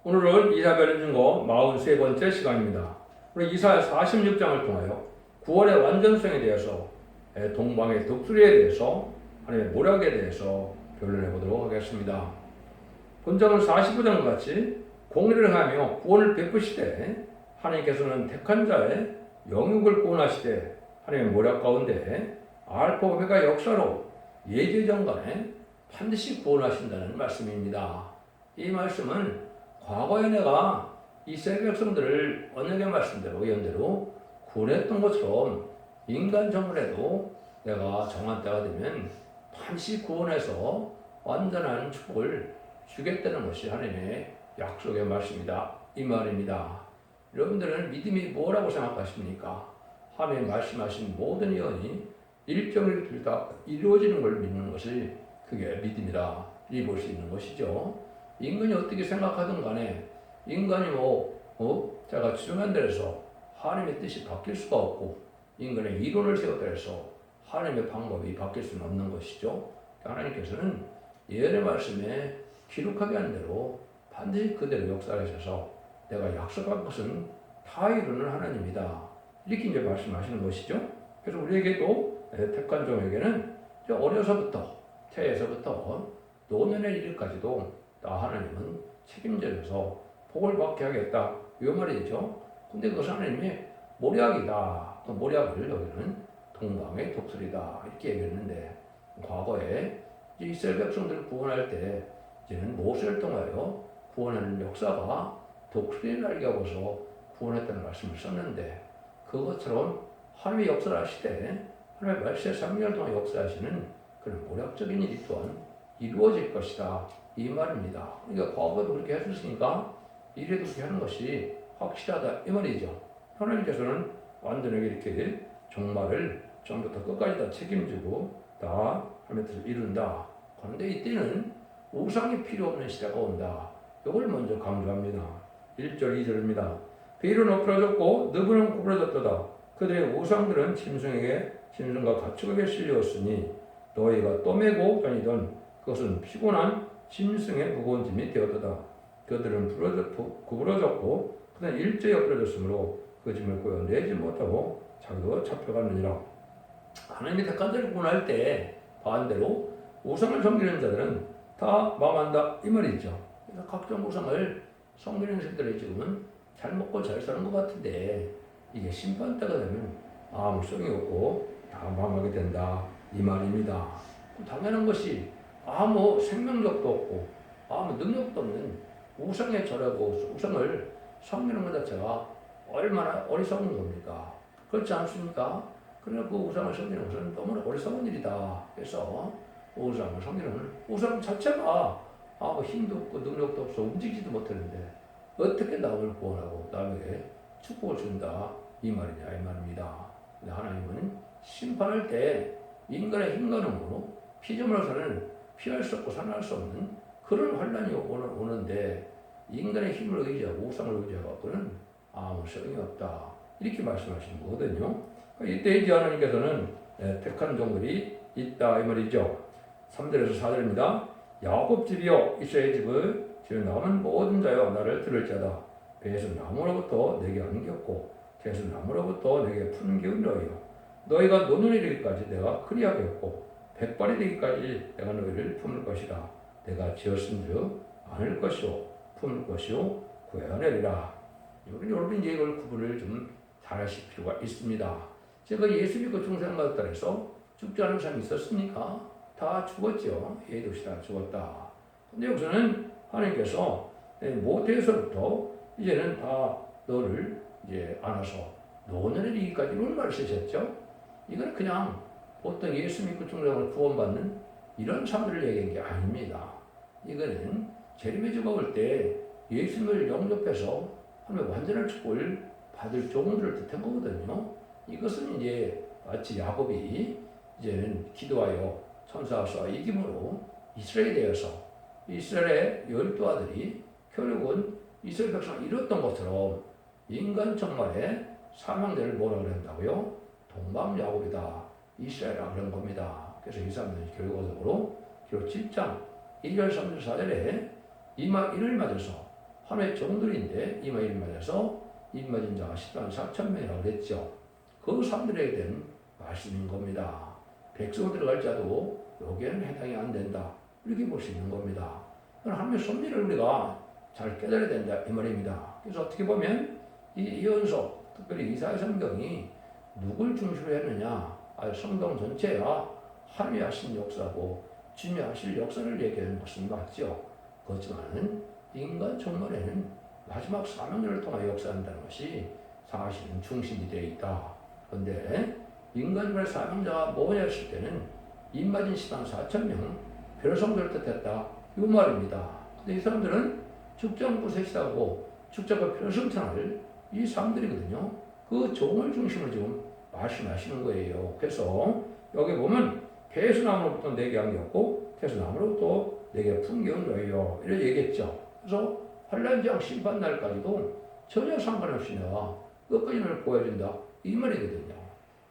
오늘은 이사벨의 증거 43번째 시간입니다. 우리 이사야 46장을 통하여 구원의 완전성에 대해서, 동방의 독수리에 대해서, 하나님의 모략에 대해서 결론해 보도록 하겠습니다. 본장은 45장과 같이 공의를 하며 구원을 베푸시되 하나님께서는 택한 자의 영육을 구원하시되 하나님의 모략 가운데 알파 오메가 역사로 예제정간에 반드시 구원하신다는 말씀입니다. 이 말씀은 과거에 내가 이스라엘 백성들을 언약의 말씀대로 예언대로 구원했던 것처럼 인간 정글에도 내가 정한 때가 되면 반드시 구원해서 완전한 축복을 주겠다는 것이 하나님의 약속의 말씀이다. 이 말입니다. 여러분들은 믿음이 뭐라고 생각하십니까? 하나님 말씀하신 모든 예언이 일정일 다 이루어지는 걸 믿는 것이 그게 믿음이다. 이 볼 수 있는 것이죠. 인간이 어떻게 생각하든 간에 인간이 제가 주장한 대로서 하나님의 뜻이 바뀔 수가 없고 인간의 이론을 세웠다 해서 하나님의 방법이 바뀔 수는 없는 것이죠. 하나님께서는 예언의 말씀에 기록하게 한 대로 반드시 그대로 역사하셔서 내가 약속한 것은 다 이루는 하나님이다. 이렇게 이제 말씀하시는 것이죠. 그래서 우리에게도 택한 종에게는 어려서부터 태에서부터 노년의 일까지도 나 하나님은 책임져서 복을 받게 하겠다. 이 말이죠. 근데 그것은 하나님의 모략이다. 그 모략을 여기는 동방의 독수리다. 이렇게 얘기했는데 과거에 이스라엘 백성들을 구원할 때 이제는 모세를 통하여 구원하는 역사가 독수리를 날게 하고서 구원했다는 말씀을 썼는데 그것처럼 하나님의 역사를 하시되 하나님의 말세 3년 동안 역사하시는 그런 모략적인 일이 또한 이루어질 것이다. 이 말입니다. 그러니까 과거에도 그렇게 해주시니까 이래도 그렇게 하는 것이 확실하다. 이 말이죠. 하나님께서는 완전하게 이렇게 종말을 처음부터 끝까지 다 책임지고 다 하나님의 뜻을 이룬다. 그런데 이때는 우상이 필요 없는 시대가 온다. 이걸 먼저 강조합니다. 1절 2절입니다. 베일은 엎어졌고 너브는 구부러졌도다. 그들의 우상들은 짐승과 가축에게 실려왔으니 너희가 떠매고 다니던 그것은 피곤한 짐승의 무거운 짐이 되었도다. 그들은 구부러졌고 그는 일제히 엎어졌으므로 그 짐을 꾸려 내지 못하고 자기도 잡혀갔느니라. 하나님이 택한 자를 구원할 때 반대로 우상을 섬기는 자들은 다 망한다. 이 말이죠. 그래서 각종 우상을 섬기는 자들이 지금은 잘 먹고 잘 사는 것 같은데 이게 심판 때가 되면 아무 소용이 없고 다 망하게 된다. 이 말입니다. 당연한 것이 아무 생명력도 없고 아무 능력도 없는 우상에 절하고 우상을 섬기는 것 자체가 얼마나 어리석은 겁니까? 그렇지 않습니까? 그러나 그 우상을 섬기는 것은 너무나 어리석은 일이다. 그래서 우상을 섬기는 우상 자체가 아무 힘도 없고 능력도 없어 움직이지도 못하는데 어떻게 남을 구원하고 남에게 축복을 준다. 이 말이냐 이 말입니다. 근데 하나님은 심판할 때 인간의 힘가능으로 피조물로서는 피할 수 없고 산할 수 없는 그런 환란이 오는데 인간의 힘을 의지하고 우상을 의지하고는 아무 소용이 없다. 이렇게 말씀하시는 거거든요. 이때 이제 하나님께서는 택한 종들이 있다 이 말이죠. 3절에서 4절입니다. 야곱 집이여 이스라엘 집을 지금 남은 모든 자여 나를 들을지어다. 배에서 나무로부터 내게 안겼고 태에서 나무로부터 내게 푸른 기운 너희가 노년에 이르기까지 내가 그리하겠고 백발이 되기까지 내가 너희를 품을 것이다. 내가 지었은즉 안을 것이요 품을 것이요 구해내리라. 여러분 이제 이걸 구분을 좀 잘하실 필요가 있습니다. 제가 예수 믿고 중생받았다 해서 죽지 않은 사람이 있었습니까? 다 죽었죠. 예도시 다 죽었다. 근데 여기서는 하나님께서 모태에서부터 이제는 다 너를 이제 안아서 노년에 이르기까지 이런 말을 쓰셨죠. 이건 그냥 보통 예수 믿고 중생을 구원받는 이런 사람들을 얘기한 게 아닙니다. 이거는 재림의 주가 올 때 예수님을 영접해서 하나님의 완전한 축복을 받을 종들을 뜻한 거거든요. 이것은 이제 마치 야곱이 이제는 기도하여 천사와 이김으로 이스라엘에 대해서 이스라엘의 12아들이 결국은 이스라엘 백성을 이뤘던 것처럼 인간 정말에 사망자를 뭐라 그런다고요? 동방 야곱이다. 이스라엘이라 그런 겁니다. 그래서 이 사람들이 결과적으로 7장 1절 3절 4절에 이를 맞아서 하나의 종들인데 이마 일만에서 입맞은 자가 10만 4천 명이라고 그랬죠. 그 사람들에게 된 말씀인 겁니다. 백성으로 들어갈 자도 여기에는 해당이 안 된다. 이렇게 볼 수 있는 겁니다. 하나님의 섭리를 우리가 잘 깨달아야 된다 이 말입니다. 그래서 어떻게 보면 이 예언서, 특별히 이사야 성경이 누굴 중심으로 했느냐? 성경 전체가 하나님이 하신 역사고 주님이 하실 역사를 얘기하는 것은 맞죠. 그렇지만 인간 총론에는 마지막 사명을 통하여 역사한다는 것이 사실은 중심이 되어 있다. 그런데 인간의 사명자가 뭐냐 했을 때는 입맞은 10만 4천 명 별성들을 뜻했다. 이 말입니다. 근데 이 사람들은 축장부세 시다고 축장과 별성천을 이 사람들이거든요. 그 종을 중심으로 지금 말씀하시는 거예요. 그래서 여기 보면 개수나무로부터 내게 안겼고 개수나무로부터 내게 풍겨온 거예요. 이렇게 얘기했죠. 그래서 환란장 심판날까지도 전혀 상관없이 내가 끝까지 널 보여준다. 이 말이거든요.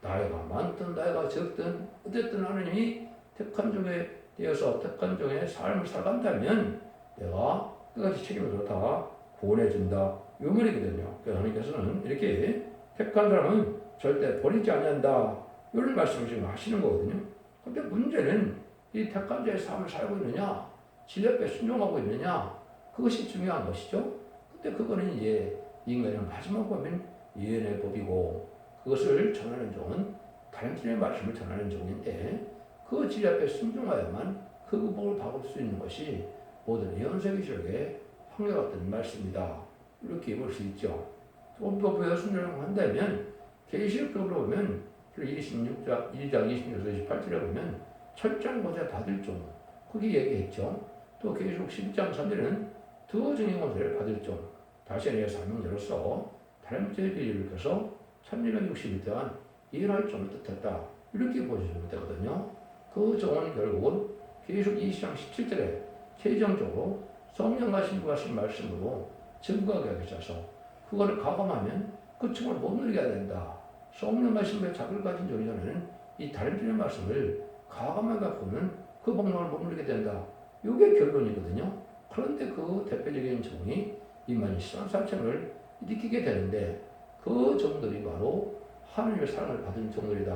나이가 많든 나이가 적든 어쨌든 하나님이 택한 종에 되어서 택한 종의 삶을 살아간다면 내가 끝까지 책임을 다 구원해준다. 이 말이거든요. 그래서 하나님께서는 이렇게 택한 사람은 절대 버리지 않는다. 이런 말씀을 지금 하시는 거거든요. 근데 문제는 이 택한 자의 삶을 살고 있느냐, 지 옆에 순종하고 있느냐, 그것이 중요한 것이죠. 근데 그거는 이제 인간의 마지막 보면 예언의 법이고 그것을 전하는 종은 다른 분의 말씀을 전하는 종인데 그 지 앞에 순종하여만 그 복을 받을 수 있는 것이 모든 예언서 기록의 한결 같은 말씀이다. 이렇게 볼 수 있죠. 조금 더 보여 순종한다면 계시록적으로 보면 1장 26절 28절에 보면 철장고자 받을 종 거기 얘기했죠. 또 계시록 12장 3절에는 더 증인권세를 받을 종 다시 내 사명자로서 다른 문제를 일으켜서 1260일 동안 일할 종을 뜻했다. 이렇게 보시면 되거든요. 그 종은 결국은 계시록 20장 17절에 최종적으로 성령과 신부가 하신 말씀으로 증거하게 하셔서 그거를 가감하면 그 층을 못 누리게 된다. 성령과 신부의 자격을 가진 종이라면 이 다른 분의 말씀을 가감하게 갖고는 그 복락을 못 누리게 된다. 이게 결론이거든요. 그런데 그 대표적인 종이 이만희 시상사천을 일으키게 되는데 그 종들이 바로 하나님의 사랑을 받은 종들이다.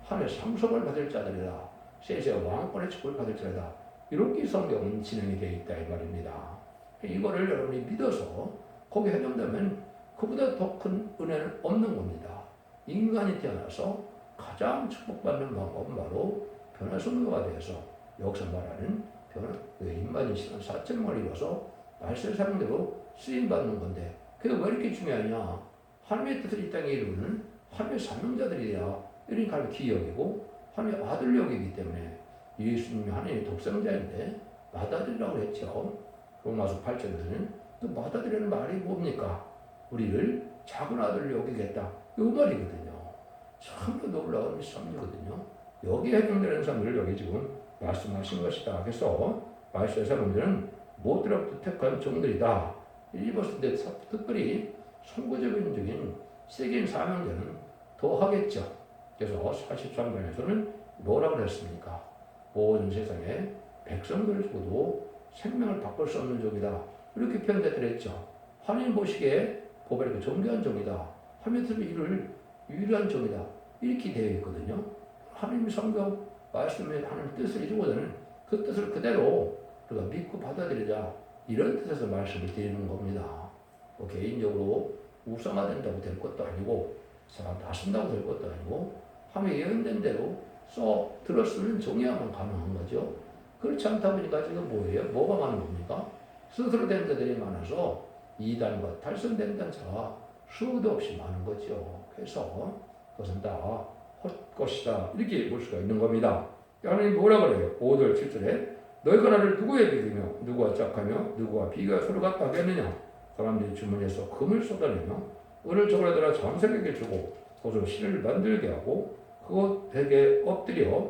하나님의 상속을 받을 자들이다. 세세 왕권의 축복을 받을 자들이다. 이렇게 성경은 진행이 되어 있다 이 말입니다. 이거를 여러분이 믿어서 거기 해당되면 그보다 더 큰 은혜는 없는 겁니다. 인간이 태어나서 가장 축복받는 방법은 바로 변화성도가 되어서 여기서 말하는 입맞은 시간 4천명을 입어서 말세 사명대로 쓰임받는 건데 그게 왜 이렇게 중요하냐. 하나님의 뜻을 이 땅에 이루는 하나님의 사명자들이야. 이러니까 기억이고 하나님의 아들력이기 때문에 예수님이 하나님의 독생자인데 맏아들이라고 했죠. 로마서 8절에서는 또 맏아들이라는 말이 뭡니까? 우리를 작은 아들로 여기겠다. 이 말이거든요. 참으로 놀라운 섭리거든요. 여기에 해당되는 사람들을 여기 지금 말씀하신 것이다. 그래서 말씀의 사람들은 모두로부터 택한 종들이다. 일버스 때 특별히 선구적인 세계인 사명자는 더 하겠죠. 그래서 43장에서는 뭐라고 그랬습니까? 모든 세상에 백성들을 주고도 생명을 바꿀 수 없는 종이다. 이렇게 표현되더랬죠. 하나님 보시기에 보배를 존귀한 종이다. 하나님께서 이를 유일한 종이다. 이렇게 되어 있거든요. 하나님 성경 말씀에 하나님 뜻을 이루고는 그 뜻을 그대로 우리가 믿고 받아들이자 이런 뜻에서 말씀을 드리는 겁니다. 뭐 개인적으로 우상화된다고 될 것도 아니고 사람 다 쓴다고 될 것도 아니고 하면 예언된 대로 써 들었으면 종이야만 가능한 거죠. 그렇지 않다 보니까 지금 뭐예요? 뭐가 많은 겁니까? 스스로 된 자들이 많아서 이단과 탈선된 자가 수도 없이 많은 거죠. 그래서 그것은 다 헛것이다. 이렇게 볼 수가 있는 겁니다. 하나님 뭐라 그래요? 5절 7절에 너희가 나를 누구에 비기며 누구와 짝하며 누구와 비교가 서로 같다 하겠느냐. 사람들이 주머니에서 금을 쏟아내며 은을 저걸에다가 장색에게 주고 그것으로 실을 만들게 하고 그것에게 엎드려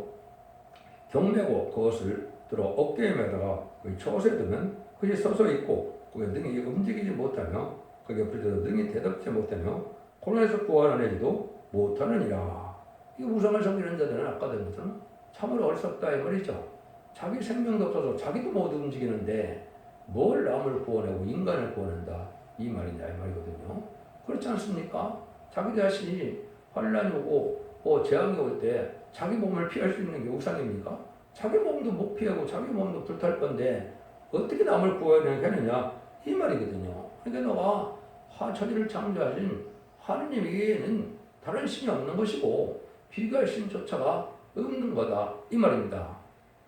경매고 그것을 들어 어깨에 매다가 처세 두면 그것이 서서 있고 그게 능히 움직이지 못하며 그게 불려도 능히 대답지 못하며 곤란에서 구원하내지도 못하느니라. 이 우상을 섬기는 자들은 아까 된 것처럼 참으로 어리석다 이 말이죠. 자기 생명도 없어서 자기도 못 움직이는데 뭘 남을 구원하고 인간을 구원한다 이 말이냐 이 말이거든요. 그렇지 않습니까? 자기 자신이 환란이 오고 재앙이 올 때 자기 몸을 피할 수 있는 게 우상입니까? 자기 몸도 못 피하고 자기 몸도 불탈 건데 어떻게 남을 구원하느냐 이 말이거든요. 그러니까 너가 천지를 창조하신 하느님에게는 다른 신이 없는 것이고 비교할 신조차가 없는 거다 이 말입니다.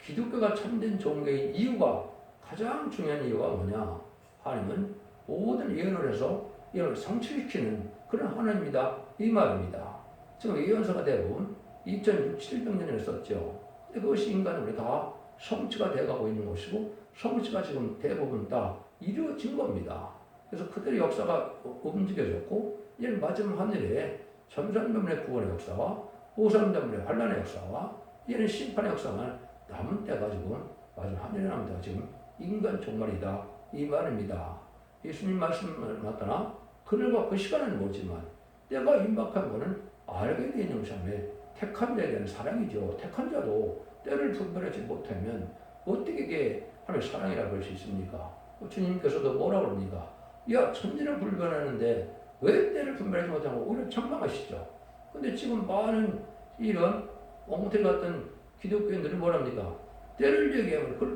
기독교가 참된 종교의 이유가 가장 중요한 이유가 뭐냐? 하나님은 모든 예언을 해서 예언을 성취시키는 그런 하나님이다 이 말입니다. 지금 예언서가 대부분 2600년을 썼죠. 근데 그것이 인간으로 다 성취가 돼가고 있는 것이고 성취가 지금 대부분 다 이루어진 겁니다. 그래서 그들의 역사가 움직여졌고 이는 마지막 하늘에 천상병의 구원의 역사와 오산병의 환란의 역사와 이는 심판의 역사만 남은 때가 지금 마지막 하늘에 남은 때가 지금 인간 종말이다 이 말입니다. 예수님 말씀을 맞다나 그들과 그 시간은 모르지만 때가 임박한 것은 알게 되는 것이며 택한 자에 대한 사랑이죠. 택한 자도 때를 분별하지 못하면 어떻게 이게 하나님의 사랑이라고 할 수 있습니까? 주님께서도 뭐라고 그럽니까? 야 천지는 분별하는데 왜 때를 분별하지 못하고 오히려 책망하시죠. 근데 지금 많은 이런 엉터리 같은 기독교인들이 뭐랍니까? 때를 얘기하면 그걸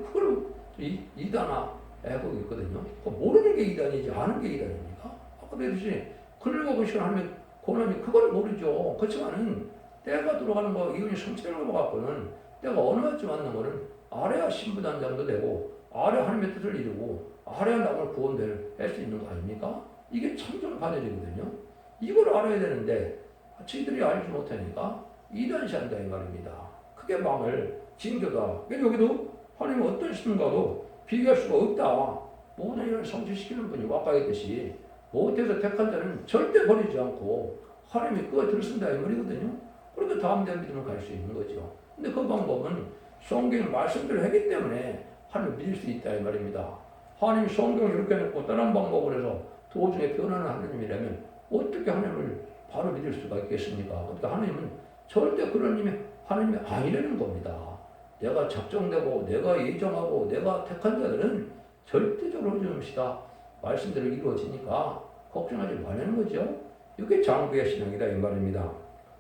이단화 하고 있거든요. 모르는 게 이단이지 아는 게 이단입니까? 아까 그랬듯이 그러고 그 시간 하면 고난이 그걸 모르죠. 그렇지만은 때가 들어가는 거 이혼이 성취되는 거 갖고는 때가 어느 때쯤 맞는 거는 알아야 신부단장도 되고 알아야 하나님의 뜻을 이루고 알아야 남을 구원할 수 있는 거 아닙니까? 이게 참정 바늘이거든요. 이걸 알아야 되는데 저희들이 알지 못하니까 이단시한다 이 말입니다. 그게 망을 징조다. 여기도 하나님은 어떤 신과도 비교할 수가 없다. 모든 일을 성취시키는 분이 아까 했듯이 못해서 택한 자는 절대 버리지 않고 하나님이 그거 들쓴다 이 말이거든요. 그러니까 다음 대 믿음을 갈 수 있는 거죠. 근데 그 방법은 성경의 말씀대로 하기 때문에 하나님을 믿을 수 있다 이 말입니다. 하나님이 성경을 이렇게 해놓고 다른 방법을 해서 도중에 변하는 하나님이라면 어떻게 하나님을 바로 믿을 수가 있겠습니까? 그러니까 하나님은 절대 그런 님이 하나님이 아니라는 겁니다. 내가 작정되고 내가 예정하고 내가 택한 자들은 절대적으로 주시다 말씀대로 이루어지니까 걱정하지 말라는 거죠. 이게 장부의 신앙이다 이 말입니다.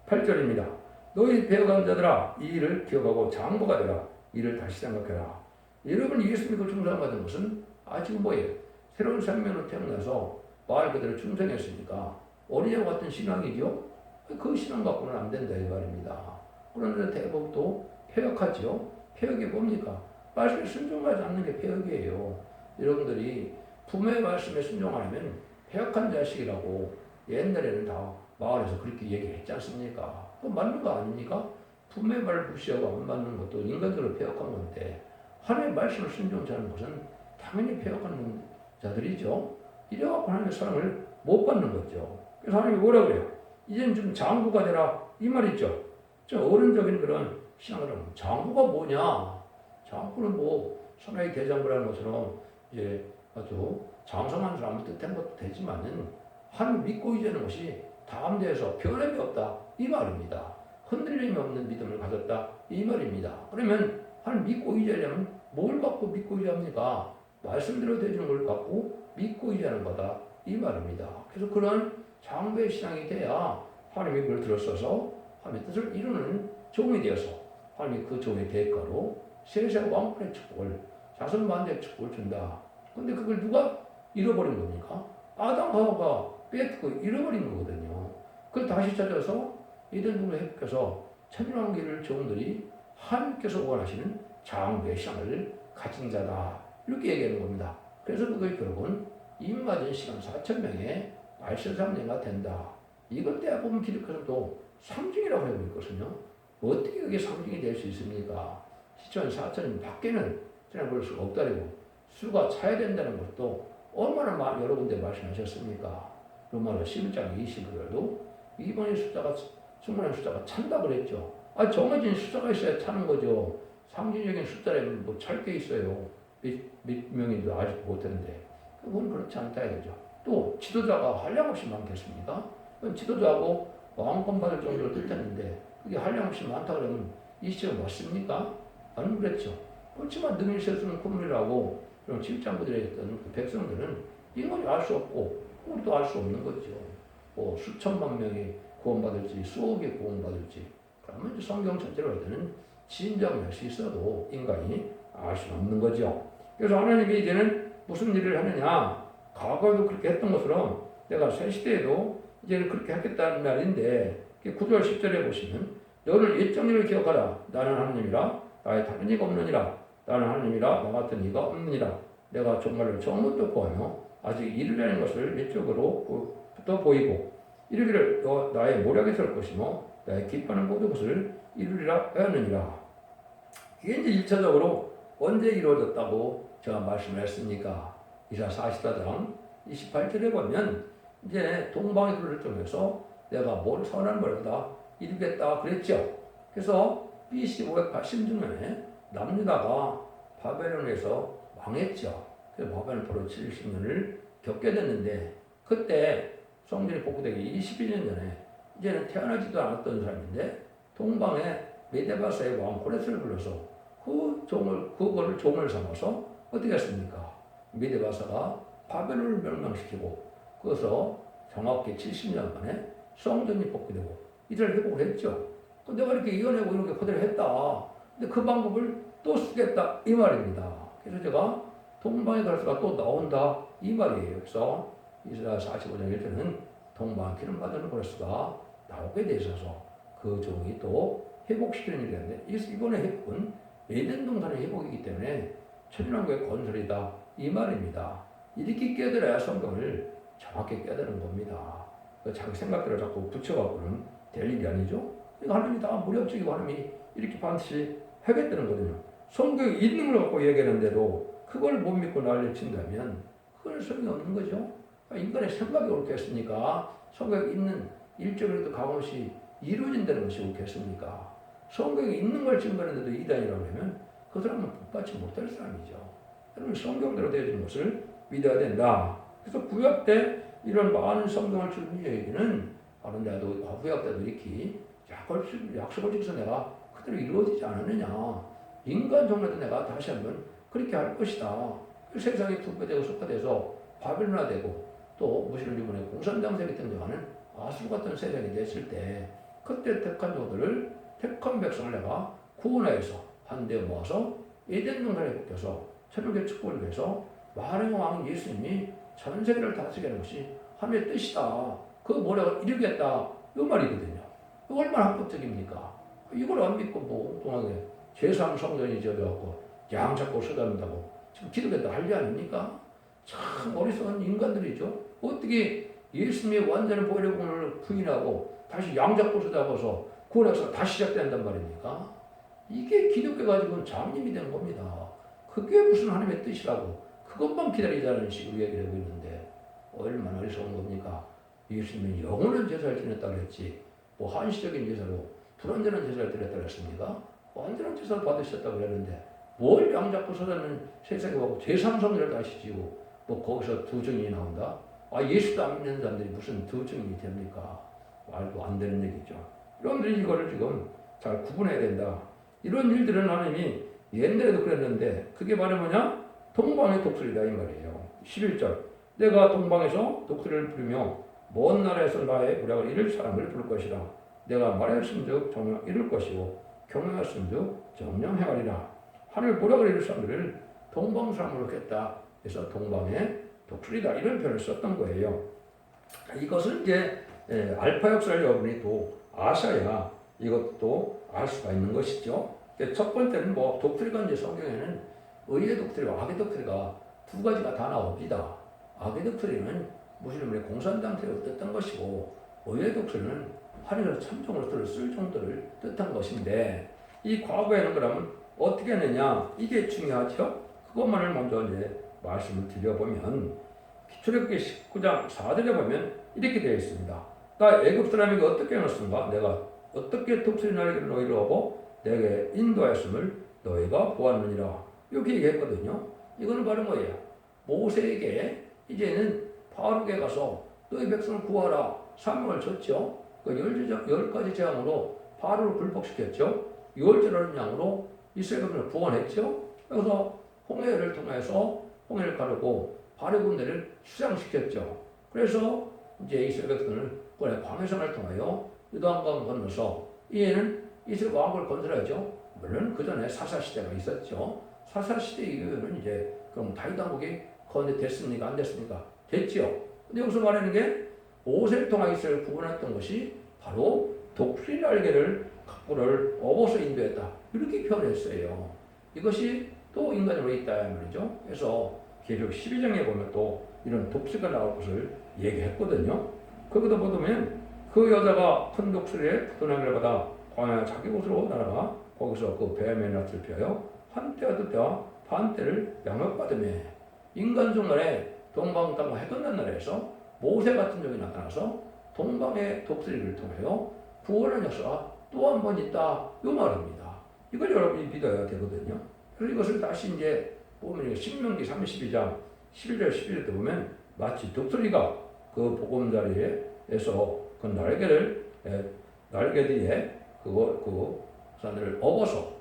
8절입니다. 너희 배워간 자들아 이 일을 기억하고 장부가 되라. 이를 다시 생각해라. 여러분이 예수 믿고 충성받은 것은 아직 뭐예요? 새로운 생명으로 태어나서 말 그대로 충성했으니까 어린애와 같은 신앙이죠. 그 신앙 갖고는 안 된다 이 말입니다. 그런데 대부분 또 폐역하죠. 폐역이 뭡니까? 말씀에 순종하지 않는 게 폐역이에요. 여러분들이 부모의 말씀에 순종하면 폐역한 자식이라고 옛날에는 다 마을에서 그렇게 얘기했지 않습니까? 그 맞는 거 아닙니까? 부모의 말을 무시하고 안 맞는 것도 인간들을 폐역한 건데 하나님의 말씀을 순종하지 않는 것은 당연히 폐역하는 자들이죠. 이래갖고 하나님의 사랑을 못 받는 거죠. 그래서 하나님이 뭐라 그래요? 이제는 좀 장구가 되라 이 말 있죠. 좀 어른적인 그런 신앙을 하면 장구가 뭐냐? 장구는 뭐 사나이 대장부라는 것처럼 이제 아주 장성한 사람을 뜻한 것도 되지만은 하나님 믿고 이제는 것이 다음 대에서 변함이 없다 이 말입니다. 흔들림이 없는 믿음을 가졌다 이 말입니다. 그러면 하나님 믿고 의지하려면 뭘 갖고 믿고 의지합니까? 말씀대로 되는 걸 갖고 믿고 의지하는 거다 이 말입니다. 그래서 그런 장부의 신앙이 돼야 하나님이 그걸 들어서서 하나님의 뜻을 이루는 종이 되어서 하나님이 그 종의 대가로 세세 왕권의 축복을 자손 만대의 축복을 준다. 근데 그걸 누가 잃어버린 겁니까? 아담 하와가 뺏고 잃어버린 거거든요. 그걸 다시 찾아서 이들 눈을 회복해서 천년왕국의 종들이 하나님께서 원하시는 장부의 신앙을 가진 자다. 이렇게 얘기하는 겁니다. 그래서 그걸 결국은 입맞은 시간 4,000명의 말씀상례가 된다. 이걸 대부분 기독교에서도 상징이라고 하고 있거든요. 어떻게 그게 상징이 될 수 있습니까? 시천 4천인 밖에는 저는 볼 수가 없다고 수가 차야 된다는 것도 얼마나 여러 군데 말씀하셨습니까? 로마서 11장 20절에도 이번의 숫자가 충분한 숫자가 찬다고 그랬죠. 정해진 숫자가 있어야 차는 거죠. 상징적인 숫자라면 뭐 찰 게 있어요. 몇 명인지 아직 못했는데 그건 그렇지 않다 이거죠. 또 지도자가 한량없이 많겠습니까? 지도자하고 왕권 받을 정도로 뜻했는데 그게 한량없이 많다 그러면 이 시점 맞습니까? 안 그랬죠. 그렇지만 능히 세수는 콧물이라고 그럼 집장부들에 있던 그 백성들은 인간이 알 수 없고 우리도 알 수 없는 거죠. 뭐 수천만 명이 구원받을지 수억이 구원받을지 그러면 이제 성경 전체로 할 때는 진정할 수 있어도 인간이 알 수 없는 거죠. 그래서 하나님이 이제는 무슨 일을 하느냐, 과거에도 그렇게 했던 것처럼 내가 새 시대에도 이제는 그렇게 하겠다는 말인데 9절 10절에 보시면 너는 옛적 일을 기억하라. 나는 하나님이라 나의 다른 이가 없느니라. 나는 하나님이라 나 같은 이가 없느니라. 내가 정말로 처음부터 구하며 아직 이르려는 것을 옛적으로부터 보이고 이르기를 너 나의 모략에 설 것이며 나의 기뻐하는 모든 것을 이루리라 하였느니라. 이게 이제 1차적으로 언제 이루어졌다고 제가 말씀을 했습니까? 이사 44장 28절에 보면 이제 동방의 불을 통해서 내가 뭘 선한 걸 다 이루겠다 그랬죠. 그래서 BC 580년에 남유다가 바벨론에서 망했죠. 그래서 바벨론 포로 70년을 겪게 됐는데 그때 성전이 복구되기 21년 전에 이제는 태어나지도 않았던 사람인데 동방에 메데바사의 왕 코레스를 불러서 그거를 종을 삼아서 어떻게 했습니까? 메데바사가 바벨론을 멸망시키고 그래서 정확히 70년 만에 성전이 복구되고 이들을 회복을 했죠. 내가 이렇게 이겨내고 이렇게 그대로 했다. 근데 그 방법을 또 쓰겠다 이 말입니다. 그래서 제가 동방의 가르스가 또 나온다 이 말이에요. 그래서 이스라엘 45장 1절은 동방 기름 받은 가르스가 나오게 돼 있어서 그 종이 또 회복시키는 일이 되는데 이번에 회복은 에덴 동산의 회복이기 때문에 천년왕국의 건설이다 이 말입니다. 이렇게 깨달아야 성경을 정확히 깨달은 겁니다. 자기 생각대로 자꾸 붙여갖고는 될 일이 아니죠. 하나님이 다 무력적이고 하나님이 이렇게 반드시 하겠다는 거거든요. 성경에 있는 걸 갖고 얘기하는데도 그걸 못 믿고 난리를 친다면 그건 소용이 없는 거죠. 인간의 생각이 옳겠습니까? 성경에 있는 일정이라도 가감없이 이루어진다는 것이 옳겠습니까? 성경에 있는 걸 증거하는데도 이단이라고 하면 그 사람은 복받지 못할 사람이죠. 여러분 성경대로 되어진 것을 믿어야 된다. 그래서 구약 때 이런 많은 성경을 주는 얘기는 바로 나도 구약 때도 이렇게 약속을 지켜서 내가 그대로 이루어지지 않았느냐. 인간 정도도 내가 다시 한번 그렇게 할 것이다. 세상이 분배되고 속화돼서 바벨론화되고 또 무신을 이번에 공산당세력이 등장하는 아수르 같은 세력이 됐을 때 그때 택한 자들을 택한 백성을 내가 구원하여서 한데 모아서 에덴 동산에 묶여서 천국의 축복을 위해서 많은 왕 예수님이 전 세계를 다스리게 하는 것이 하나님의 뜻이다. 그 뭐라고 이루겠다. 이 말이거든요. 이거 얼마나 합법적입니까? 이걸 안 믿고 뭐 엉뚱하게 제3 성전이 저려갖고 양 잡고 써다닌다고 지금 기독교도 할 일 아닙니까? 참 어리석은 인간들이죠. 어떻게 예수님의 완전한 보혈의 부인하고 다시 양 잡고 써다봐서 구원해서 다시 시작된단 말입니까? 이게 기독교가 지금 장님이 된 겁니다. 그게 무슨 하나님의 뜻이라고 그것만 기다리자는 식으로 얘기를 하고 있는데 얼마나 어리석은 겁니까? 예수님이 영원한 제사를 지냈다고 했지 뭐 한시적인 제사로 불완전한 제사를 드렸다고 했습니까? 완전한 제사를 받으셨다고 그랬는데 뭘 양잡고 서다는 세상에 보고 제3성전을 다시 지고 뭐 거기서 두 증인이 나온다? 예수도 안 믿는 사람들이 무슨 두 증인이 됩니까? 말도 안 되는 얘기죠. 여러분들이 이거를 지금 잘 구분해야 된다. 이런 일들은 하나님이 옛날에도 그랬는데 그게 바로 뭐냐? 동방의 독수리다 이 말이에요. 11절 내가 동방에서 독수리를 부르며 먼 나라에서 나의 무략을 이룰 사람을 부를 것이라. 내가 말하였음즉 정령 이룰 것이고 경영하였음즉 정령 행하리라. 하늘 무략을 이룰 사람들을 동방 사람으로 했다. 그래서 동방의 독수리다 이런 표현을 썼던 거예요. 이것은 이제 알파 역사를 여러분이 또 아셔야 이것도 알 수가 있는 것이죠. 첫 번째는 뭐 독수리가 이제 성경에는 의의 독수리와 악의 독수리가 두 가지가 다 나옵니다. 악의 독수리는 무슬림의 공산당세를 뜻한 것이고 의의 독수리는 하늘에서 참종을 쓸 정도를 뜻한 것인데 이 과거에는 그러면 어떻게 했느냐 이게 중요하죠. 그것만을 먼저 이제 말씀을 드려보면 출애굽기 19장 4절에 보면 이렇게 되어 있습니다. 나 애굽 사람에게 어떻게 해놨는가? 내가 어떻게 독수리 날개를 너희로 하고 내게 인도하였음을 너희가 보았느니라. 이렇게 얘기했거든요. 이거는 바로 뭐예요? 모세에게 이제는 바로에게 가서 너희 백성을 구하라 사명을 줬죠. 그 10가지 재앙으로 바로를 불복시켰죠. 6월절하는 양으로 이스라엘 백성을 구원했죠. 그래서 홍해를 통해서 홍해를 가르고 발해 군대를 수장시켰죠. 그래서 이제 이스라엘 백성을 그래 광해성을 통하여 유다강을 건너서 이에는 이스라엘 왕국을 건설하죠. 물론 그 전에 사사 시대가 있었죠. 사사 시대 이후에는 이제 그럼 다윗 왕국이 건설됐습니까? 안 됐습니까? 됐죠. 근데 여기서 말하는 게 모세를 통하 이스라엘을 구원했던 것이 바로 독수리 날개를 각고를 업어서 인도했다. 이렇게 표현했어요. 이것이 또 인간으로 있다 말이죠. 그래서 계시록 12장에 보면 또 이런 독수리가 나올 것을 얘기했거든요. 거기다 보면 그 여자가 큰 독수리의 도나기를 받아 광야 자기 곳으로 날아가 거기서 그 뱀의 낯을 펴요. 한때와 두때와 반때를 양육받으며 인간 중간에 동방땅과 해돋는 나라에서 모세 같은 종이 나타나서 동방의 독수리를 통하여 구원의 역사가 또 한 번 있다. 이 말입니다. 이걸 여러분이 믿어야 되거든요. 그래서 이것을 다시 이제 보면 신명기 32장 11절 11절 때 보면 마치 독수리가 그 보금자리에서 그 날개 뒤에 그 산을 업어서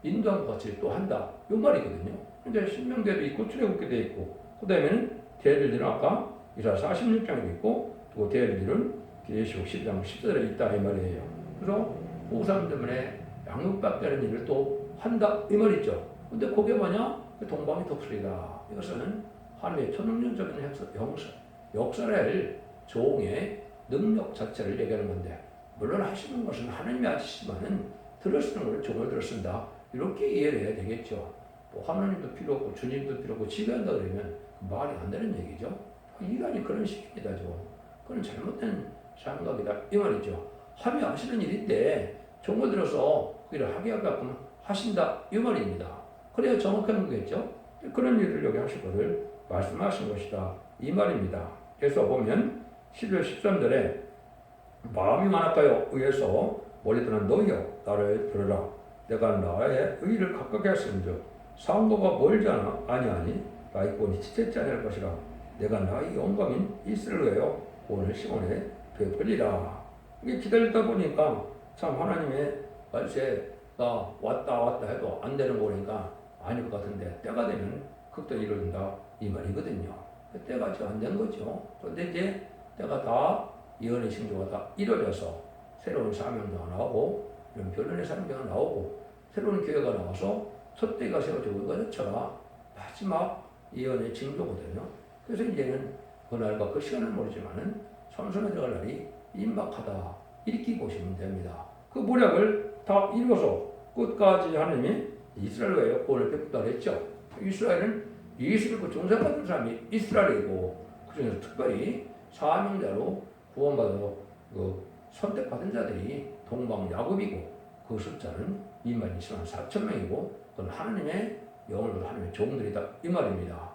인도한 것 같이 또 한다. 이 말이거든요. 이제 신명기에도 있고 출애굽기도 있고 그 다음에는 대엘들은 아까 이사 46장에도 있고 또 대엘들은 계시록 10장 10절에 있다 이 말이에요. 그래서 우상 때문에 양육받게 일을 또 한다 이 말이죠. 근데 그게 뭐냐? 동방의 독수리다. 이것은 하나님의 초능력적인 역사를 종의 능력 자체를 얘기하는 건데 물론 하시는 것은 하나님이 하시지만은 들어쓰는 것을 종을 들어쓴다. 이렇게 이해를 해야 되겠죠. 뭐 하나님도 필요 없고 주님도 필요 없고 지배한다 그러면 말이 안 되는 얘기죠. 인간이 그런 식입니다. 그건 잘못된 생각이다 이 말이죠. 하나님이 하시는 일인데 종을 들어서 그 일을 하게 하게끔 하신다 이 말입니다. 그래야 정확한 거겠죠. 그런 일을 여기 하실 것을 말씀하신 것이다 이 말입니다. 그래서 보면 11절 13절에 마음이 많았다여 의해서 멀리 떠난 너희여 나를 들으라. 내가 나의 의를 가깝게 하시는즉 상고가 멀지 아니하니 나의 구원이 지체치 아니할 것이라. 내가 나의 영광인 이스라엘을 위하여 구원을 시온에 베풀리라. 이게 기다리다 보니까 참 하나님의 말세가 왔다 해도 안 되는 거니까 아닐 것 같은데 때가 되면 극도로 이루어진다 이 말이거든요. 때가 아직 안 된 거죠. 그런데 이제 때가 다 예언의 징조가 다 이루어져서 새로운 사명자가 나오고 이런 변론의 사명자가 나오고 새로운 교회가 나와서 첫 때가 세워지고 이거 자체가 마지막 예언의 징조거든요. 그래서 이제는 그날과 그 시간은 모르지만은 선선에 들어갈 날이 임박하다 이렇게 보시면 됩니다. 그 모략을 다 이루어서 끝까지 하나님이 이스라엘에 구원을 베풀다 했죠. 이스라엘은 예수를 종사받은 사람이 이스라엘이고 그중에서 특별히 사명자로 구원받아 선택받은 자들이 동방 야곱이고 그 숫자는 22,000만 4천명이고 그건 하나님의 영을 하나님의 종들이다 이 말입니다.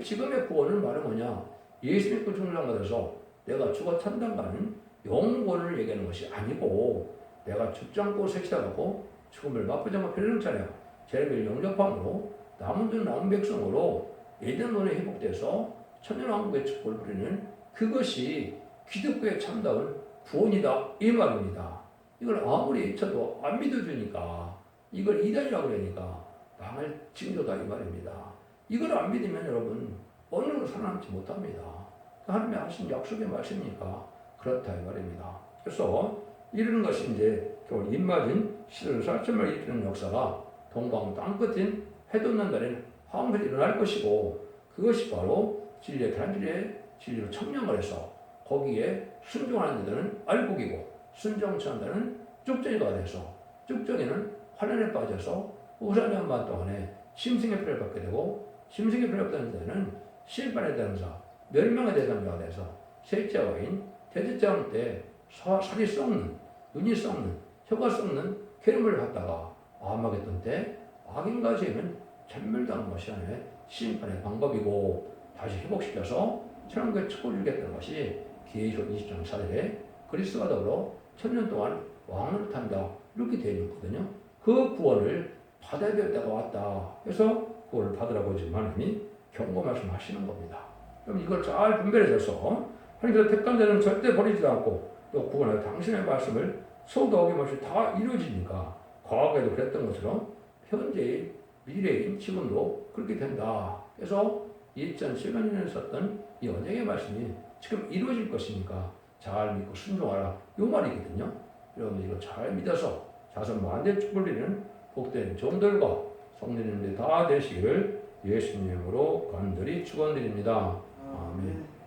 지금의 구원은 말은 뭐냐? 예수 믿고 죽는 자가 내가 죽어 찬단가는 영원을 얘기하는 것이 아니고 내가 죽지 않고 색시하고 죽음을 맛보지 않고 편리는 차례 재림을 영접함으로 남은 백성으로 예전론에 회복돼서 천년왕국의 축복을 부리는 그것이 기독교의 참다운 구원이다 이 말입니다. 이걸 아무리 쳐도 안 믿어주니까 이걸 이단이라고 그러니까 망할 징조다 이 말입니다. 이걸 안 믿으면 여러분 어느 정도 살아남지 못합니다. 하나님이 하신 약속의 말씀이니까 그렇다 이 말입니다. 그래서 이런 것이 이제 겨울 입맞은 시를 살점을 일으키는 역사가 동방 땅끝인 해돋는 날에는 항상 일어날 것이고 그것이 바로 진리의 단일의 진리로 청량을 해서 거기에 순종하는 자들은 알곡이고 순종치 않는 자는 쭉정이가 돼서 쭉정이는 환란에 빠져서 50년반 동안에 심승의 피를 받게 되고 심승의 피를 받는 자는 실반의 대상자 멸망의 대상자가 돼서 셋째 와인 대제장 때 살이 썩는 눈이 썩는 혀가 썩는 괴름을 받다가 아마겟돈 때 악인과 죄는 전멸당한 것이 아니라 심판의 방법이고 다시 회복시켜서 천국의 축복을 주겠다는 것이 계시록 20장 4절에 그리스도와 더불어 1000년 동안 왕을 탄다 이렇게 되어 있거든요. 그 구원을 받아야 될 때가 왔다. 그래서 그걸 받으라고 지금 하나님이 경고 말씀하시는 겁니다. 그럼 이걸 잘 분별해서 하나님께서 택한 자는 절대 버리지 않고 또 구원할 당신의 말씀을 서도 어김없이 다 이루어지니까 과거에도 그랬던 것처럼 현재인 미래인 지금도 그렇게 된다. 그래서 2015년에 썼던 이 언약의 말씀이 지금 이루어질 것이니까 잘 믿고 순종하라. 이 말이거든요. 여러분 이거 잘 믿어서 자손 만대 축복을 드리는 복된 종들과 성도님들이 다 되시기를 예수님으로 간절히 축원드립니다. 아멘.